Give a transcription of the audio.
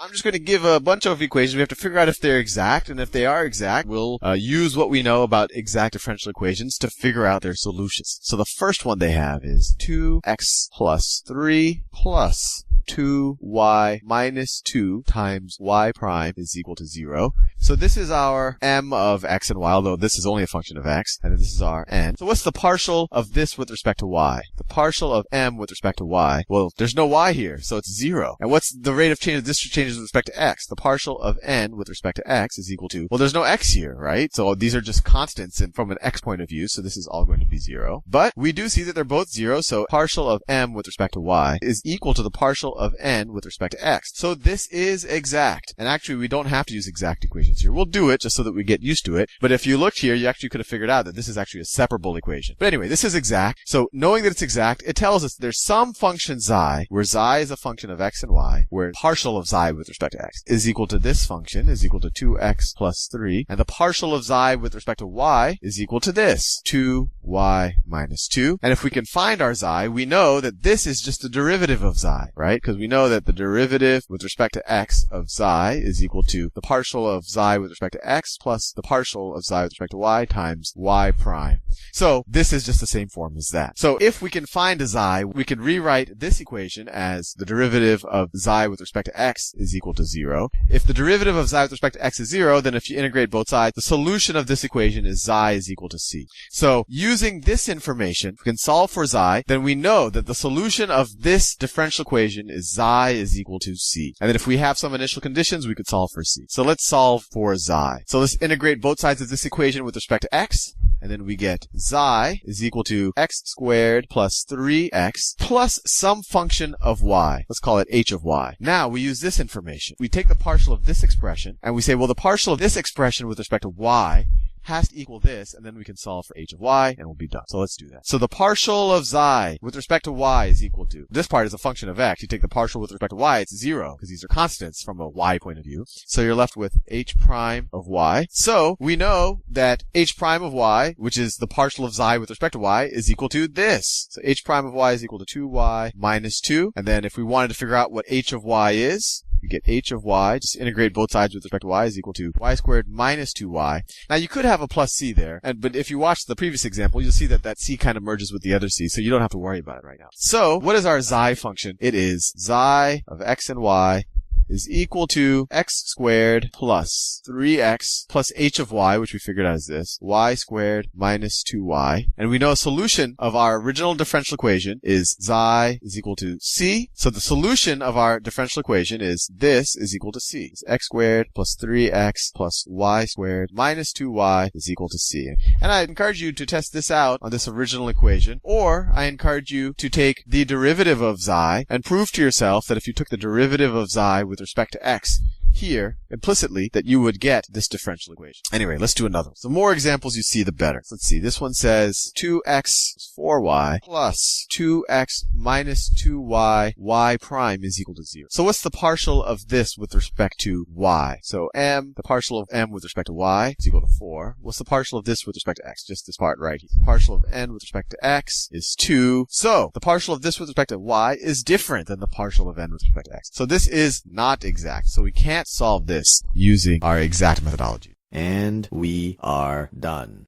I'm just going to give a bunch of equations. We have to figure out if they're exact, and if they are exact, we'll use what we know about exact differential equations to figure out their solutions. So the first one they have is 2x plus 3 plus 2y minus 2 times y prime is equal to 0. So this is our m of x and y, although this is only a function of x, and then this is our n. So what's the partial of this with respect to y? The partial of m with respect to y, well, there's no y here, so it's 0. And what's the rate of change of this changes with respect to x? The partial of n with respect to x is equal to, well, there's no x here, right? So these are just constants from an x point of view, so this is all going to be 0. But we do see that they're both 0, so partial of m with respect to y is equal to the partial of n with respect to x. So this is exact. And actually, we don't have to use exact equations here. We'll do it just so that we get used to it. But if you looked here, you actually could have figured out that this is actually a separable equation. But anyway, this is exact. So knowing that it's exact, it tells us there's some function xi, where xi is a function of x and y, where partial of xi with respect to x is equal to this function, is equal to 2x plus 3. And the partial of xi with respect to y is equal to this, 2y minus 2. And if we can find our xi, we know that this is just the derivative of xi, right? Because we know that the derivative with respect to x of xi is equal to the partial of xi with respect to x plus the partial of xi with respect to y times y prime. So this is just the same form as that. So if we can find a xi, we can rewrite this equation as the derivative of xi with respect to x is equal to 0. If the derivative of xi with respect to x is 0, then if you integrate both sides, the solution of this equation is xi is equal to c. So using this information, we can solve for xi, then we know that the solution of this differential equation is xi is equal to c. And then if we have some initial conditions, we could solve for c. So let's solve for xi. So let's integrate both sides of this equation with respect to x. And then we get xi is equal to x squared plus 3x plus some function of y. Let's call it h of y. Now we use this information. We take the partial of this expression and we say, well, the partial of this expression with respect to y has to equal this, and then we can solve for h of y, and we'll be done. So let's do that. So the partial of xi with respect to y is equal to, this part is a function of x. You take the partial with respect to y, it's 0, because these are constants from a y point of view. So you're left with h prime of y. So we know that h prime of y, which is the partial of xi with respect to y, is equal to this. So h prime of y is equal to 2y minus 2. And then if we wanted to figure out what h of y is, we get h of y, just integrate both sides with respect to y, is equal to y squared minus 2y. Now you could have a plus c there, but if you watch the previous example, you'll see that that c kind of merges with the other c, so you don't have to worry about it right now. So what is our xi function? It is xi of x and y is equal to x squared plus 3x plus h of y, which we figured out as this, y squared minus 2y. And we know a solution of our original differential equation is xi is equal to c. So the solution of our differential equation is this is equal to c. It's x squared plus 3x plus y squared minus 2y is equal to c. And I encourage you to test this out on this original equation, or I encourage you to take the derivative of xi and prove to yourself that if you took the derivative of xi with respect to x here, implicitly, that you would get this differential equation. Anyway, let's do another one. The more examples you see, the better. So let's see. This one says 2x 4y plus 2x minus 2y, y prime is equal to 0. So what's the partial of this with respect to y? So the partial of m with respect to y is equal to 4. What's the partial of this with respect to x? Just this part right here. The partial of n with respect to x is 2. So the partial of this with respect to y is different than the partial of n with respect to x. So this is not exact. So we can't solve this using our exact methodology. And we are done.